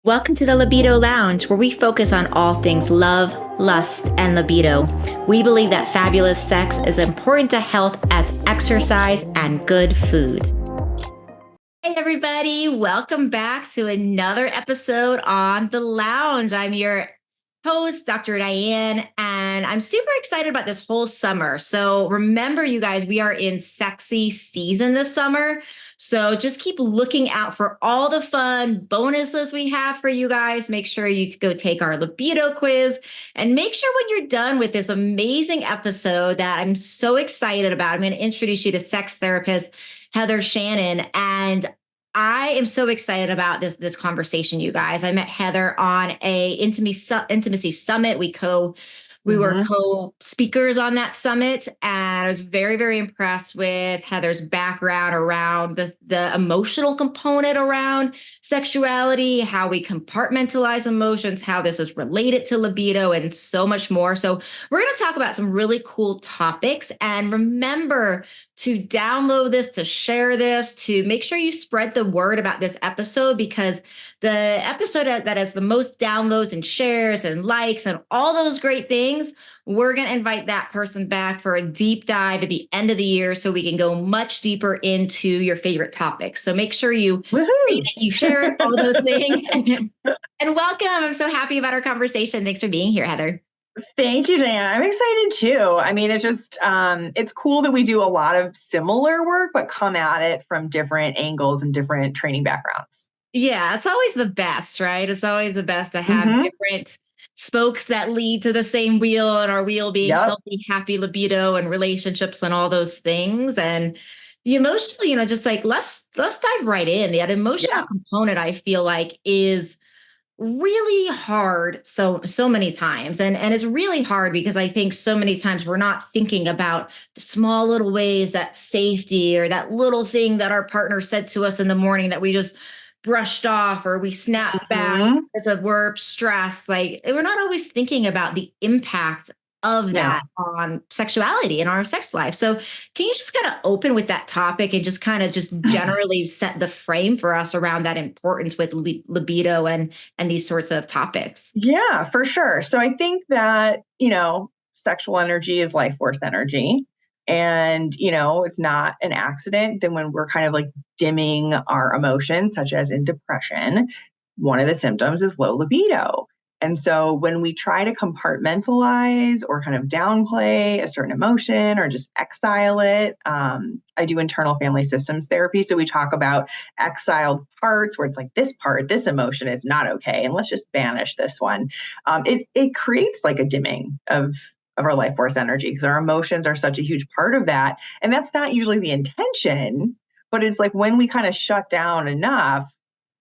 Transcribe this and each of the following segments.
Welcome to the Libido Lounge, where we focus on all things love, lust, and libido. We believe that fabulous sex is important to health as exercise and good food. Hey, everybody. Welcome back to another episode on The Lounge. I'm your host, Dr. Diane, and I'm super excited about this whole summer. So remember, you guys, we are in sexy season this summer. So just keep looking out for all the fun bonuses we have for you guys. Make sure you go take our libido quiz and make sure when you're done with this amazing episode that I'm so excited about, I'm going to introduce you to sex therapist Heather Shannon. And I am so excited about this conversation, you guys. I met Heather on a intimacy summit. We were co-speakers on that summit, and I was very, very impressed with Heather's background around the emotional component around sexuality, how we compartmentalize emotions, how this is related to libido, and so much more. So we're going to talk about some really cool topics. And remember to download this, to share this, to make sure you spread the word about this episode, because the episode that has the most downloads and shares and likes and all those great things, we're going to invite that person back for a deep dive at the end of the year so we can go much deeper into your favorite topics. So make sure you share it, all those things. And welcome. I'm so happy about our conversation. Thanks for being here, Heather. Thank you, Diane. I'm excited too. I mean, it's just, it's cool that we do a lot of similar work, but come at it from different angles and different training backgrounds. Yeah, it's always the best, right? It's always the best to have different spokes that lead to the same wheel, and our wheel being healthy, happy libido and relationships and all those things. And the emotional, just like let's dive right in. That emotional component, I feel like, is really hard so many times, and it's really hard because I think so many times we're not thinking about the small little ways, that safety or that little thing that our partner said to us in the morning that we just brushed off or we snapped back because we're stressed. Like, we're not always thinking about the impact of that on sexuality in our sex life. So can you just kind of open with that topic and just kind of just generally set the frame for us around that importance with libido and these sorts of topics? Yeah, for sure. So I think that, sexual energy is life force energy. And, it's not an accident that when we're kind of like dimming our emotions, such as in depression, one of the symptoms is low libido. And so when we try to compartmentalize or kind of downplay a certain emotion or just exile it, I do internal family systems therapy. So we talk about exiled parts where it's like this emotion is not okay. And let's just banish this one. It creates like a dimming of our life force energy because our emotions are such a huge part of that. And that's not usually the intention, but it's like when we kind of shut down enough,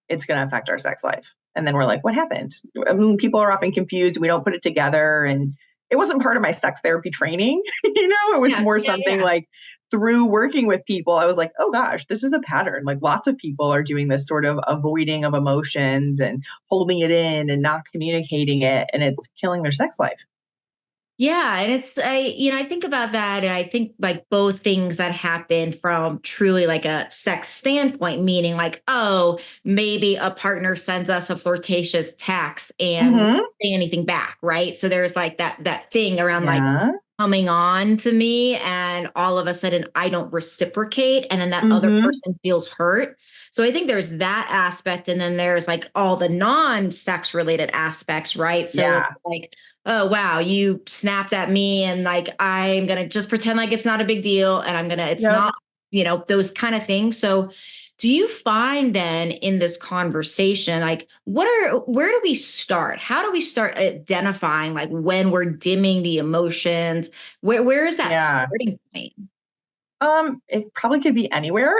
it's going to affect our sex life. And then we're like, what happened? I mean, people are often confused. We don't put it together. And it wasn't part of my sex therapy training. It was more something like through working with people, I was like, oh gosh, this is a pattern. Like lots of people are doing this sort of avoiding of emotions and holding it in and not communicating it. And it's killing their sex life. Yeah. And I think about that, and I think like both things that happen from truly like a sex standpoint, meaning like, oh, maybe a partner sends us a flirtatious text and we don't say anything back. Right. So there's like that thing around like coming on to me, and all of a sudden I don't reciprocate. And then that other person feels hurt. So I think there's that aspect. And then there's like all the non-sex related aspects. Right. So it's like, oh, wow, you snapped at me and like, I'm going to just pretend like it's not a big deal. And it's not, those kind of things. So do you find then in this conversation, like where do we start? How do we start identifying like when we're dimming the emotions? Where is that starting point? It probably could be anywhere.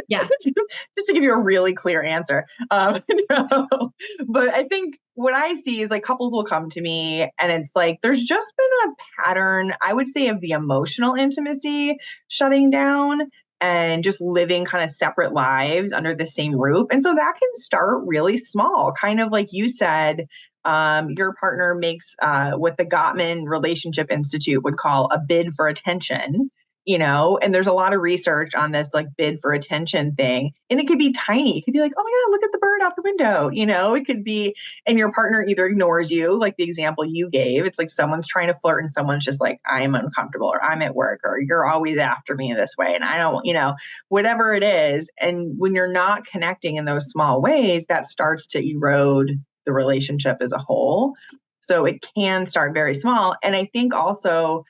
Yeah. Just to give you a really clear answer. But I think what I see is like couples will come to me and it's like, there's just been a pattern, I would say, of the emotional intimacy shutting down and just living kind of separate lives under the same roof. And so that can start really small, kind of like you said, your partner makes what the Gottman Relationship Institute would call a bid for attention. and there's a lot of research on this like bid for attention thing. And it could be tiny. It could be like, oh my God, look at the bird out the window. It could be, and your partner either ignores you, like the example you gave. It's like someone's trying to flirt and someone's just like, I am uncomfortable, or I'm at work, or you're always after me this way. And I don't, whatever it is. And when you're not connecting in those small ways, that starts to erode the relationship as a whole. So it can start very small. And I think also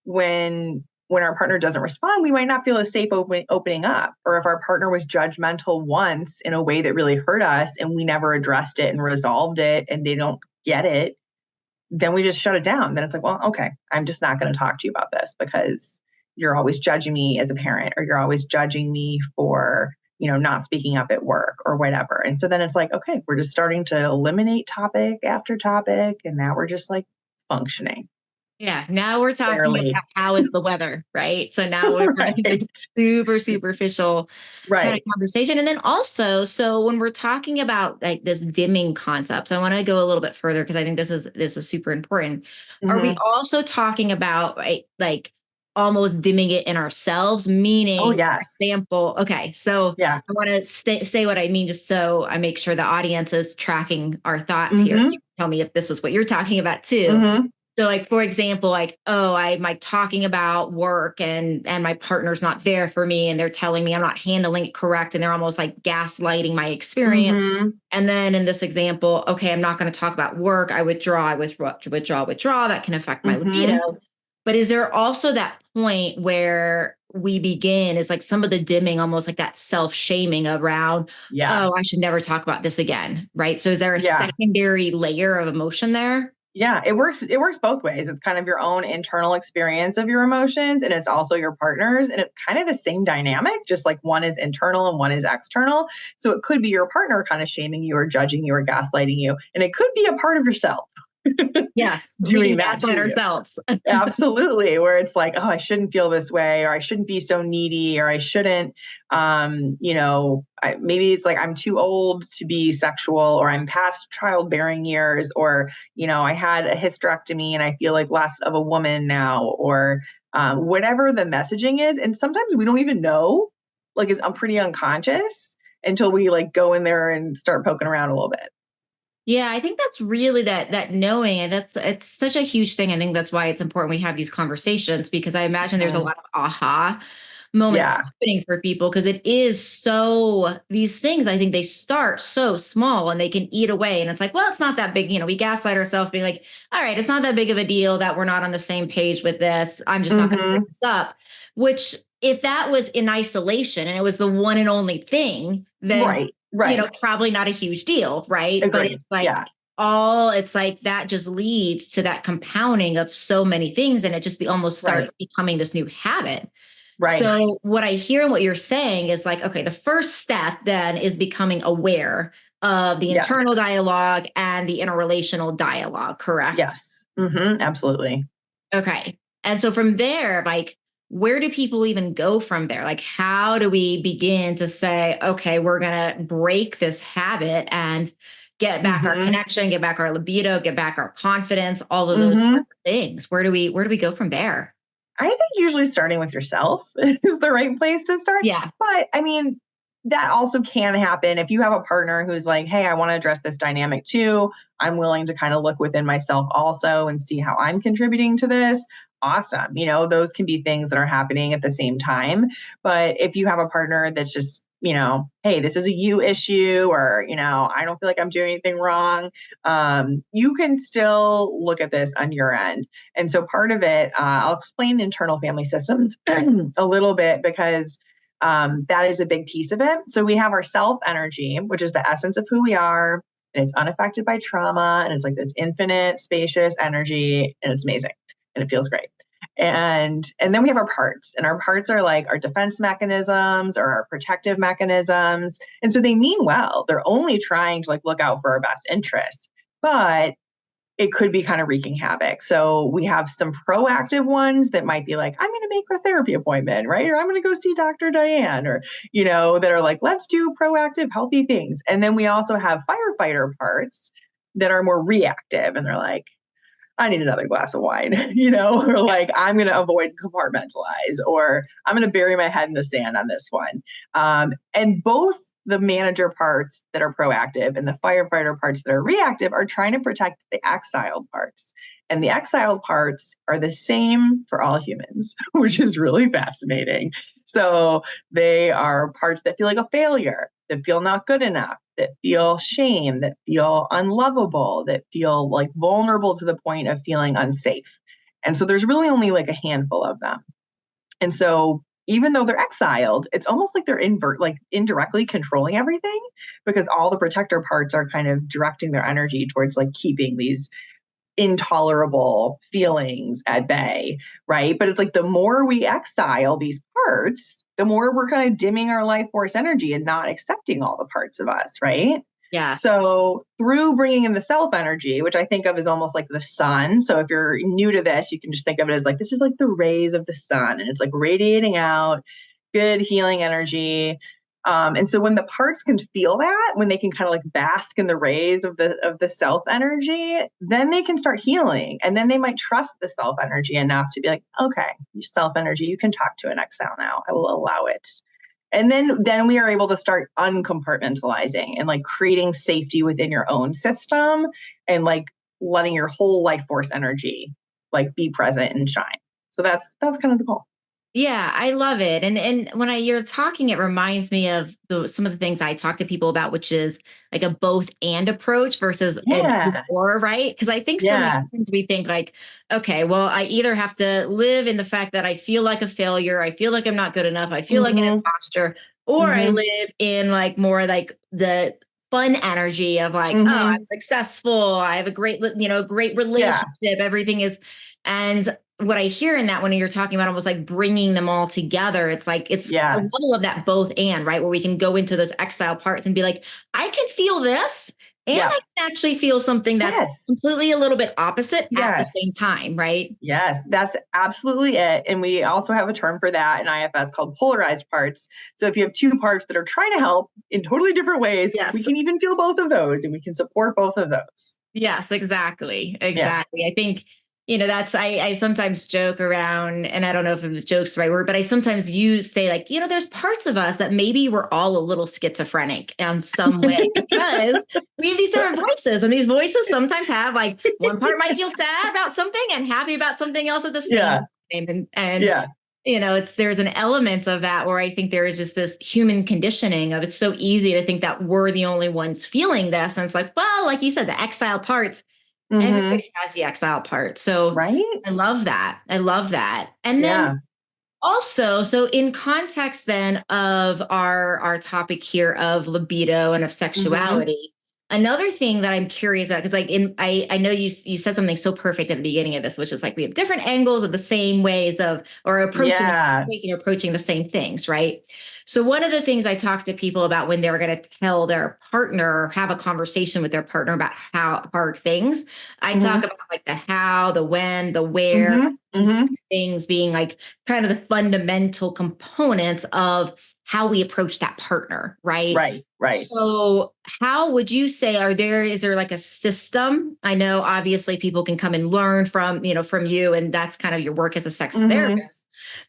when our partner doesn't respond, we might not feel as safe opening up. Or if our partner was judgmental once in a way that really hurt us and we never addressed it and resolved it and they don't get it, then we just shut it down. Then it's like, well, okay, I'm just not going to talk to you about this because you're always judging me as a parent, or you're always judging me for, not speaking up at work or whatever. And so then it's like, okay, we're just starting to eliminate topic after topic. And now we're just like functioning. Yeah. Now we're talking Barely. about how is the weather, right? So now we're having a super superficial kind of conversation. And then also, so when we're talking about like this dimming concept, I want to go a little bit further because I think this is super important. Are we also talking about like almost dimming it in ourselves? Meaning, oh yes, for example, okay, so yeah, I want to say what I mean, just so I make sure the audience is tracking our thoughts here. You tell me if this is what you're talking about too. So like, for example, like, oh, I'm like talking about work and my partner's not there for me and they're telling me I'm not handling it correct. And they're almost like gaslighting my experience. And then in this example, okay, I'm not going to talk about work. I withdraw. That can affect my libido. But is there also that point where we begin is like some of the dimming, almost like that self-shaming around, oh, I should never talk about this again. Right. So is there a secondary layer of emotion there? Yeah, it works both ways. It's kind of your own internal experience of your emotions, and it's also your partner's, and it's kind of the same dynamic, just like one is internal and one is external. So it could be your partner kind of shaming you or judging you or gaslighting you, and it could be a part of yourself. Yes, doing that gaslight ourselves. Absolutely, where it's like, oh, I shouldn't feel this way, or I shouldn't be so needy, or I shouldn't, maybe it's like I'm too old to be sexual, or I'm past childbearing years, or I had a hysterectomy and I feel like less of a woman now, or whatever the messaging is. And sometimes we don't even know, like I'm pretty unconscious until we like go in there and start poking around a little bit. Yeah, I think that's really that knowing, and it's such a huge thing. I think that's why it's important we have these conversations, because I imagine there's a lot of aha moments happening for people, because it is so, these things, I think they start so small and they can eat away. And it's like, well, it's not that big. We gaslight ourselves being like, all right, it's not that big of a deal that we're not on the same page with this. I'm just not going to bring this up. Which, if that was in isolation and it was the one and only thing, then probably not a huge deal, right? Agreed. But it's like it's like that just leads to that compounding of so many things, and it just almost starts becoming this new habit. Right. So what I hear and what you're saying is like, okay, the first step then is becoming aware of the internal dialogue and the interrelational dialogue, correct? Yes. Absolutely. Okay. And so from there, like, where do people even go from there? Like, how do we begin to say, okay, we're going to break this habit and get back our connection, get back our libido, get back our confidence, all of those sorts of things? Where do we go from there? I think usually starting with yourself is the right place to start. Yeah. But I mean, that also can happen if you have a partner who's like, hey, I want to address this dynamic too. I'm willing to kind of look within myself also and see how I'm contributing to this. Awesome. Those can be things that are happening at the same time. But if you have a partner that's just, hey, this is a you issue, or, I don't feel like I'm doing anything wrong, you can still look at this on your end. And so part of it, I'll explain internal family systems a little bit, because that is a big piece of it. So we have our self energy, which is the essence of who we are, and it's unaffected by trauma, and it's like this infinite, spacious energy, and it's amazing, and it feels great. And then we have our parts, and our parts are like our defense mechanisms or our protective mechanisms. And so they mean well. They're only trying to like look out for our best interests, but it could be kind of wreaking havoc. So we have some proactive ones that might be like, I'm going to make a therapy appointment, right? Or I'm going to go see Dr. Diane, or, that are like, let's do proactive, healthy things. And then we also have firefighter parts that are more reactive. And they're like, I need another glass of wine, or like, I'm going to avoid compartmentalize, or I'm going to bury my head in the sand on this one. And both the manager parts that are proactive and the firefighter parts that are reactive are trying to protect the exiled parts. And the exiled parts are the same for all humans, which is really fascinating. So they are parts that feel like a failure, that feel not good enough, that feel shame, that feel unlovable, that feel like vulnerable to the point of feeling unsafe. And so there's really only like a handful of them. And so even though they're exiled, it's almost like they're indirectly controlling everything, because all the protector parts are kind of directing their energy towards like keeping these intolerable feelings at bay, right? But it's like the more we exile these parts, the more we're kind of dimming our life force energy and not accepting all the parts of us, right? Yeah. So through bringing in the self energy, which I think of as almost like the sun. So if you're new to this, you can just think of it as like, this is like the rays of the sun, and it's like radiating out good healing energy. And so when the parts can feel that, when they can kind of like bask in the rays of the self energy, then they can start healing. And then they might trust the self energy enough to be like, okay, you self energy, you can talk to an exile now. I will allow it. And then we are able to start uncompartmentalizing and like creating safety within your own system, and like letting your whole life force energy like be present and shine. So that's kind of the goal. Yeah, I love it. And when you're talking, it reminds me of some of the things I talk to people about, which is like a both and approach versus an Yeah. or, right? Because I think so many Yeah. times we think like, okay, well, I either have to live in the fact that I feel like a failure, I feel like I'm not good enough, I feel like an imposter, or I live in like more like the fun energy of like, oh, I'm successful, I have a great, great relationship, everything is, and what I hear in that when you're talking about almost like bringing them all together, it's like, it's a level of that both and, right? Where we can go into those exile parts and be like, I can feel this and I can actually feel something that's completely a little bit opposite at the same time, right? Yes, that's absolutely it. And we also have a term for that in IFS called polarized parts. So if you have two parts that are trying to help in totally different ways, we can even feel both of those, and we can support both of those. Yes, exactly. Exactly. I think, that's, I sometimes joke around, and I don't know if joke's the right word, but I sometimes say like, there's parts of us that maybe we're all a little schizophrenic in some way, because we have these different voices, and these voices sometimes have like one part might feel sad about something and happy about something else at the same time. And there's an element of that where I think there is just this human conditioning of, it's so easy to think that we're the only ones feeling this. And it's like, well, like you said, the exile parts, everybody has the exile part. So I love that. I love that. And then also, so in context then of our topic here of libido and of sexuality, another thing that I'm curious about, because like I know you said something so perfect at the beginning of this, which is like we have different angles of the same ways of, or approaching the same things, right? So one of the things I talk to people about when they're going to tell their partner or have a conversation with their partner about how hard things, I talk about like the how, the when, the where, these things being like kind of the fundamental components of how we approach that partner, right? Right. So how would you say, is there like a system? I know obviously people can come and learn from you, and that's kind of your work as a sex therapist.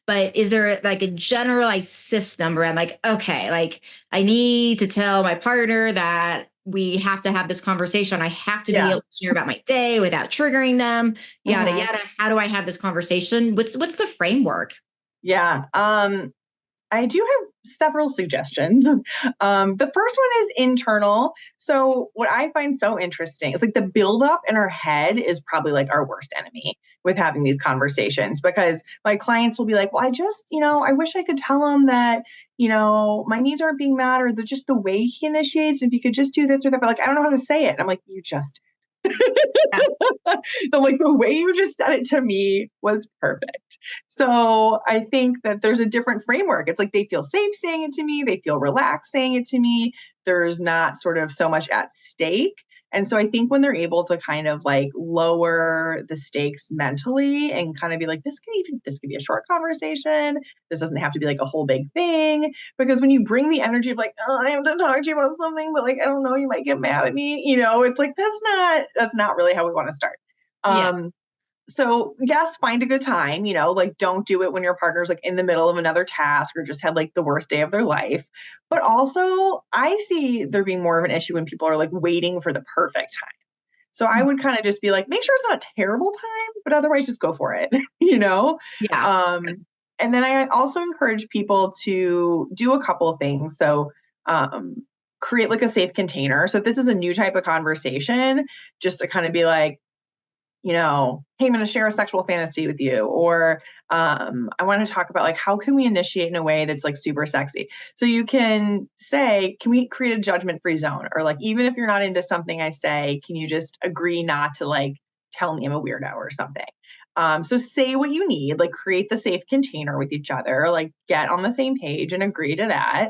But is there like a generalized system around like, okay, like I need to tell my partner that we have to have this conversation. I have to be able to share about my day without triggering them, yada, yada. How do I have this conversation? What's the framework? Yeah. I do have several suggestions. The first one is internal. So what I find so interesting is like the buildup in our head is probably like our worst enemy with having these conversations, because my clients will be like, well, I just, I wish I could tell him that, my needs aren't being met, or just the way he initiates, if you could just do this or that, but like, I don't know how to say it. And I'm like, you just the way you just said it to me was perfect. So I think that there's a different framework. It's like they feel safe saying it to me. They feel relaxed saying it to me. There's not sort of so much at stake. And so I think when they're able to kind of like lower the stakes mentally and kind of be like, this could be a short conversation. This doesn't have to be like a whole big thing. Because when you bring the energy of like, oh, I have to talk to you about something, but like, I don't know, you might get mad at me. It's like, that's not really how we want to start. Yeah. So yes, find a good time, like don't do it when your partner's like in the middle of another task or just had like the worst day of their life. But also I see there being more of an issue when people are like waiting for the perfect time. So I would kind of just be like, make sure it's not a terrible time, but otherwise just go for it, you know? Yeah. And then I also encourage people to do a couple of things. So um, create like a safe container. So if this is a new type of conversation, just to kind of be like, hey, I'm going to share a sexual fantasy with you, or I want to talk about like how can we initiate in a way that's like super sexy. So you can say, can we create a judgment-free zone, or like even if you're not into something I say, can you just agree not to like tell me I'm a weirdo or something. So say what you need, like create the safe container with each other, like get on the same page and agree to that.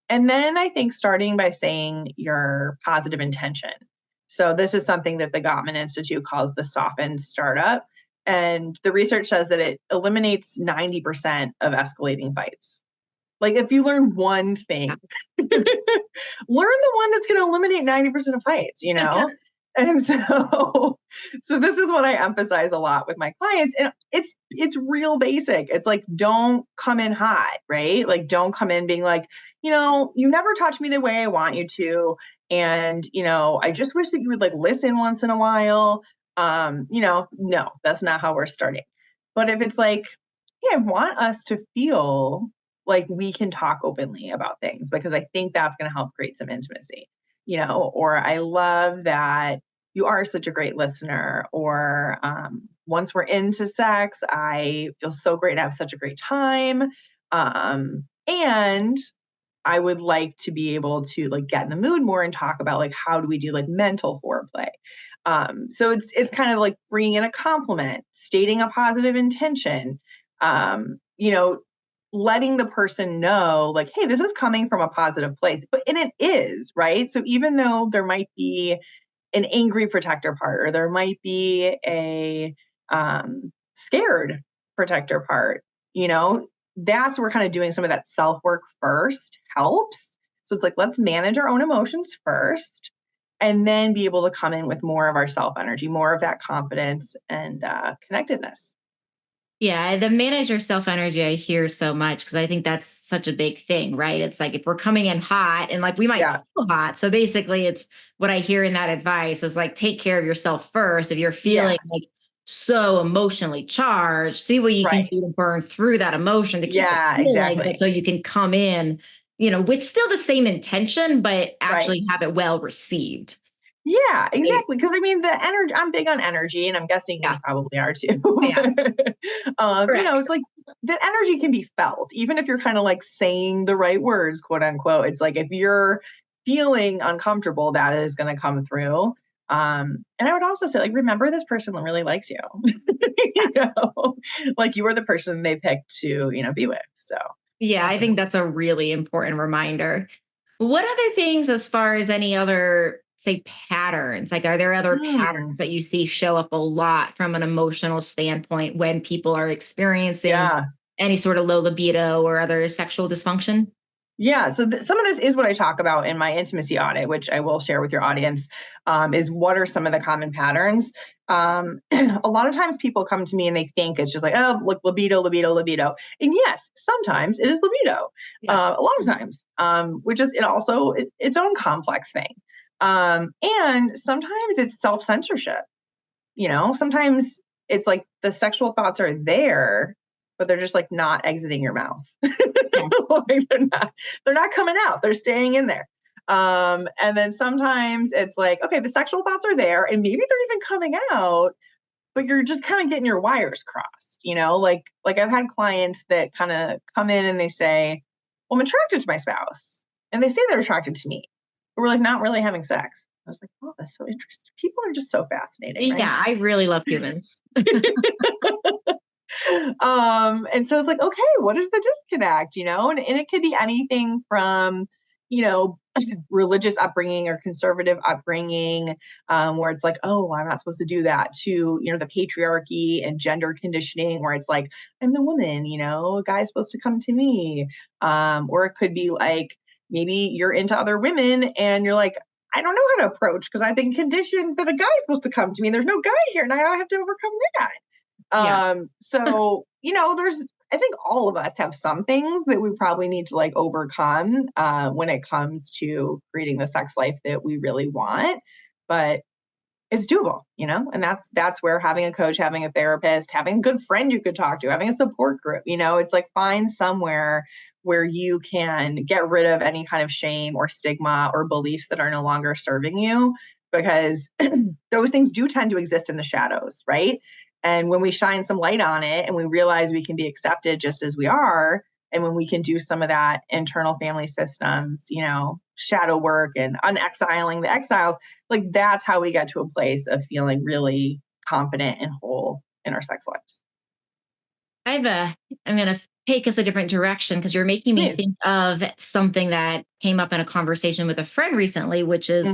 And then I think starting by saying your positive intention. So this is something that the Gottman Institute calls the softened startup. And the research says that it eliminates 90% of escalating fights. Like if you learn one thing, learn the one that's going to eliminate 90% of fights. And so this is what I emphasize a lot with my clients. And it's real basic. It's like, don't come in hot, right? Like don't come in being like, you never touch me the way I want you to. And, I just wish that you would like listen once in a while. No, that's not how we're starting. But if it's like, hey, I want us to feel like we can talk openly about things because I think that's going to help create some intimacy, or I love that you are such a great listener, or once we're into sex, I feel so great to have such a great time. And I would like to be able to like get in the mood more and talk about like how do we do like mental foreplay. So it's kind of like bringing in a compliment, stating a positive intention, letting the person know like, hey, this is coming from a positive place, and it is, right? So even though there might be an angry protector part, or there might be a scared protector part, that's where kind of doing some of that self work first helps. So it's like, let's manage our own emotions first and then be able to come in with more of our self energy, more of that confidence and connectedness. Yeah, the manage your self energy, I hear so much because I think that's such a big thing, right? It's like if we're coming in hot and like we might Yeah. feel hot. So basically, it's what I hear in that advice is like take care of yourself first. If you're Yeah. feeling like so emotionally charged, see what you can Right. do to burn through that emotion to keep the Yeah, feeling, but exactly. so you can come in, with still the same intention, but Right. actually have it well received. Yeah, Right? exactly. Because I mean, the energy, I'm big on energy, and I'm guessing Yeah. you probably are too. Yeah. It's Correct. like that energy can be felt, even if you're kind of like saying the right words, quote unquote. It's like if you're feeling uncomfortable, that is going to come through. And I would also say, like, remember this person really likes you. you Yes. know, like you were the person they picked to, be with. So Yeah, I definitely. think that's a really important reminder. What other things, as far as any other, say, patterns? Like, are there other Hmm. patterns that you see show up a lot from an emotional standpoint when people are experiencing Yeah. any sort of low libido or other sexual dysfunction? Yeah, so some of this is what I talk about in my intimacy audit, which I will share with your audience, is what are some of the common patterns. A lot of times people come to me and they think it's just like, oh, look, libido, libido, libido. And yes, sometimes it is libido, Yes. a lot of times, which is its own complex thing. And sometimes it's self-censorship. Sometimes it's like the sexual thoughts are there, but they're just like not exiting your mouth. Yes. Like they're not coming out. They're staying in there. And then sometimes it's like, okay, the sexual thoughts are there and maybe they're even coming out, but you're just kind of getting your wires crossed, like I've had clients that kind of come in and they say, well, I'm attracted to my spouse. And they say they're attracted to me. But we're like not really having sex. I was like, oh, that's so interesting. People are just so fascinating, right? Yeah, I really love humans. And so it's like, okay, what is the disconnect, and it could be anything from, you know, religious upbringing or conservative upbringing, where it's like, oh, I'm not supposed to do that, to, the patriarchy and gender conditioning, where it's like, I'm the woman, a guy's supposed to come to me. Or it could be like, maybe you're into other women and you're like, I don't know how to approach because I've been conditioned that a guy's supposed to come to me. There's no guy here, and I have to overcome that. Yeah. So, I think all of us have some things that we probably need to like overcome when it comes to creating the sex life that we really want. But it's doable, and that's where having a coach, having a therapist, having a good friend you could talk to, having a support group, it's like find somewhere where you can get rid of any kind of shame or stigma or beliefs that are no longer serving you, because those things do tend to exist in the shadows, right? And when we shine some light on it and we realize we can be accepted just as we are, and when we can do some of that internal family systems, shadow work and unexiling the exiles, like that's how we get to a place of feeling really confident and whole in our sex lives. I'm going to take us a different direction because you're making me Please. think of something that came up in a conversation with a friend recently, which is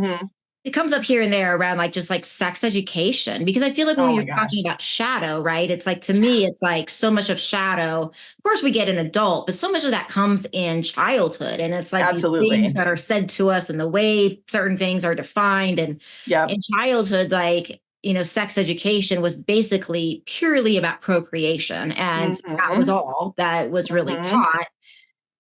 it comes up here and there around like just like sex education, because I feel like when Oh you're my talking gosh. about shadow, right? It's like, to me, it's like so much of shadow. Of course, we get an adult, but so much of that comes in childhood. And it's like these things Absolutely. that are said to us and the way certain things are defined. And Yep. in childhood, like, sex education was basically purely about procreation. And that was all that was really taught.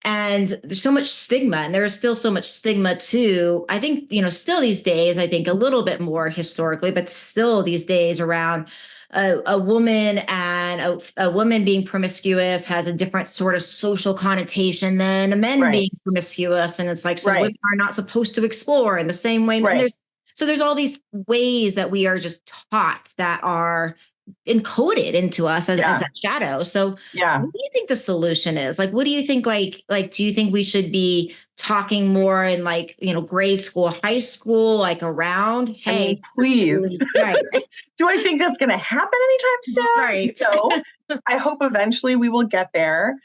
And there's so much stigma, and there is still so much stigma too. I think, still these days, I think a little bit more historically, but still these days around a woman and a woman being promiscuous has a different sort of social connotation than a man Right. being promiscuous. And it's like, so Right. women are not supposed to explore in the same way. And Right. there's all these ways that we are just taught that are encoded into us as Yeah. that shadow. So Yeah. what do you think the solution is? Like, what do you think, do you think we should be talking more in like, grade school, high school, like around, I mean, hey, this is please. truly right. Do I think that's going to happen anytime soon? Right. No. I hope eventually we will get there.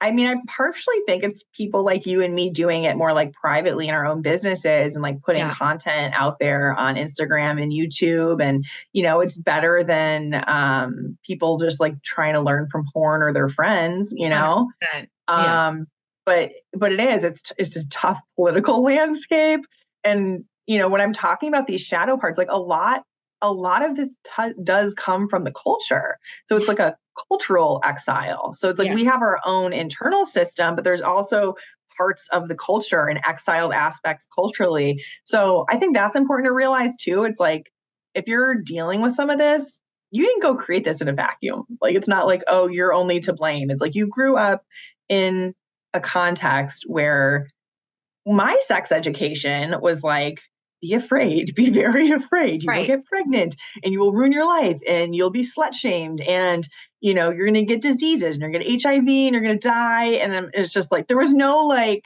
I mean, I partially think it's people like you and me doing it more like privately in our own businesses and like putting Yeah. content out there on Instagram and YouTube. And, it's better than people just like trying to learn from porn or their friends, 100%. Yeah. But it's a tough political landscape. And, when I'm talking about these shadow parts, like a lot of this does come from the culture. So it's like a cultural exile. So it's like we have our own internal system, but there's also parts of the culture and exiled aspects culturally. So I think that's important to realize too. It's like, if you're dealing with some of this, you didn't go create this in a vacuum. Like, it's not like, oh, you're only to blame. It's like you grew up in a context where my sex education was like, be afraid, be very afraid. You will get pregnant and you will ruin your life and you'll be slut shamed and, you're going to get diseases and you're going to get HIV and you're going to die. And it's just like, there was no like,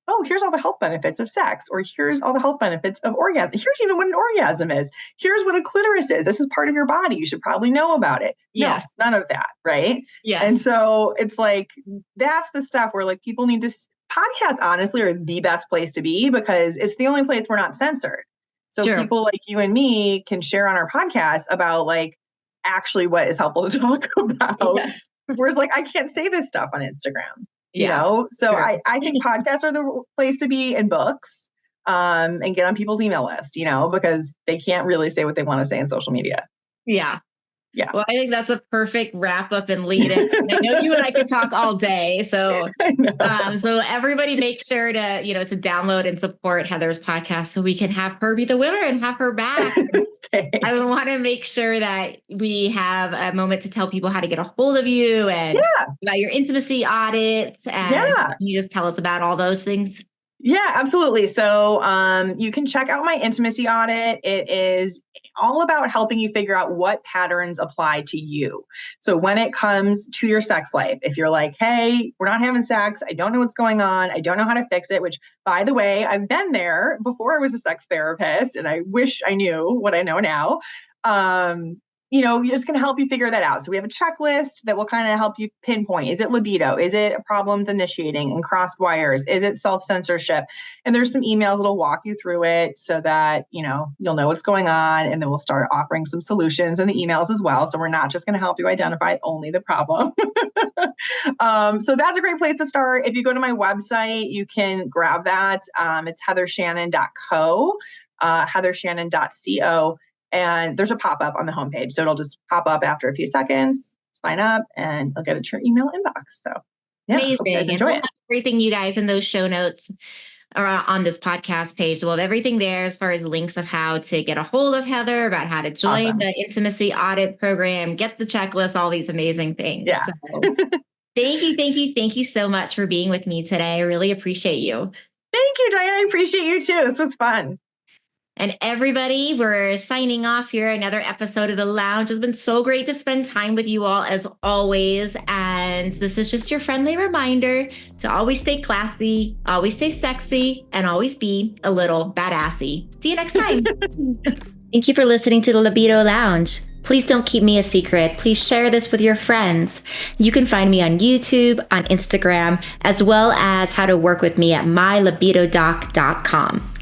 oh, here's all the health benefits of sex, or here's all the health benefits of orgasm. Here's even what an orgasm is. Here's what a clitoris is. This is part of your body. You should probably know about it. Yes. No, none of that. Right. Yes. And so it's like, that's the stuff where like people need to, podcasts honestly are the best place to be because it's the only place we're not censored. So people like you and me can share on our podcast about like actually what is helpful to talk about. Yes. Whereas like, I can't say this stuff on Instagram. So I think podcasts are the place to be, in books, and get on people's email list, because they can't really say what they want to say in social media. Yeah. Yeah. Well, I think that's a perfect wrap up and lead in. I know you and I could talk all day. So, so everybody make sure to, to download and support Heather's podcast so we can have her be the winner and have her back. I want to make sure that we have a moment to tell people how to get a hold of you and about your intimacy audits. And can you just tell us about all those things? Yeah, absolutely. So you can check out my intimacy audit. It is all about helping you figure out what patterns apply to you. So when it comes to your sex life, if you're like, hey, we're not having sex, I don't know what's going on, I don't know how to fix it, which, by the way, I've been there before I was a sex therapist, and I wish I knew what I know now. It's going to help you figure that out. So we have a checklist that will kind of help you pinpoint. Is it libido? Is it problems initiating and crossed wires? Is it self-censorship? And there's some emails that'll walk you through it so that, you'll know what's going on. And then we'll start offering some solutions in the emails as well. So we're not just going to help you identify only the problem. So that's a great place to start. If you go to my website, you can grab that. It's heathershannon.co, heathershannon.co, and there's a pop-up on the homepage. So it'll just pop up after a few seconds, sign up, and you'll get it to your email inbox. So yeah, Amazing. hope you guys enjoy it. Everything you guys in those show notes or on this podcast page. We'll have everything there as far as links of how to get a hold of Heather, about how to join the intimacy audit program, get the checklist, all these amazing things. Yeah. So thank you so much for being with me today. I really appreciate you. Thank you, Diane. I appreciate you too. This was fun. And everybody, we're signing off here. Another episode of The Lounge. It's been so great to spend time with you all as always. And this is just your friendly reminder to always stay classy, always stay sexy, and always be a little badassy. See you next time. Thank you for listening to the Libido Lounge. Please don't keep me a secret. Please share this with your friends. You can find me on YouTube, on Instagram, as well as how to work with me at mylibidodoc.com.